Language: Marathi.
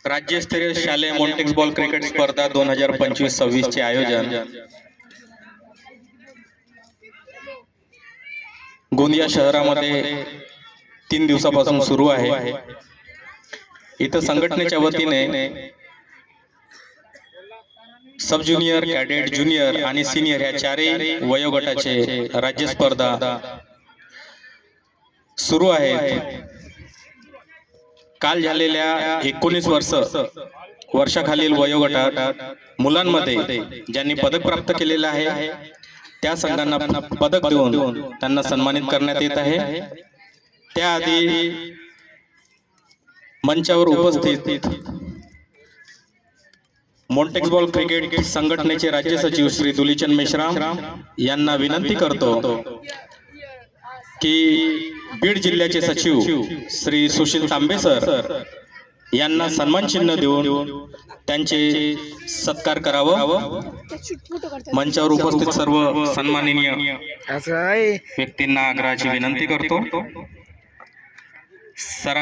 राज्यस्तरीय शालेय मॉन्टेक्स बॉल क्रिकेट स्पर्धा 2025-26 चे आयोजन गोंदिया शहरामध्ये 3 दिवसापासून सुरू आहे। इथं संघटनेच्या वतीने सब ज्युनियर, कॅडेट, ज्युनियर आणि सिनियर या चारही वयोगटाचे राज्य स्पर्धा सुरू आहेत। काल झालेल्या 19 वर्षाखालील वयोगटात मुलांमध्ये ज्यांनी पदक प्राप्त केलेले आहे त्या संघांना पदक देऊन त्यांना सन्मानित करण्यात येत आहे। त्याआधी मंचावर उपस्थित मॉन्टेक्स बॉल क्रिकेट संघटनेचे राज्य सचिव श्री दुलीचंद मेश्राम यांना विनंती करतो की बीड जिल्ह्याचे सचिव श्री सुशील तांबे सर यांना सन्मान चिन्ह देऊन त्यांचे सत्कार करावं। मंचावर उपस्थित सर्व सन्माननीय व्यक्तींना आग्रहाची विनंती करतो। सरांना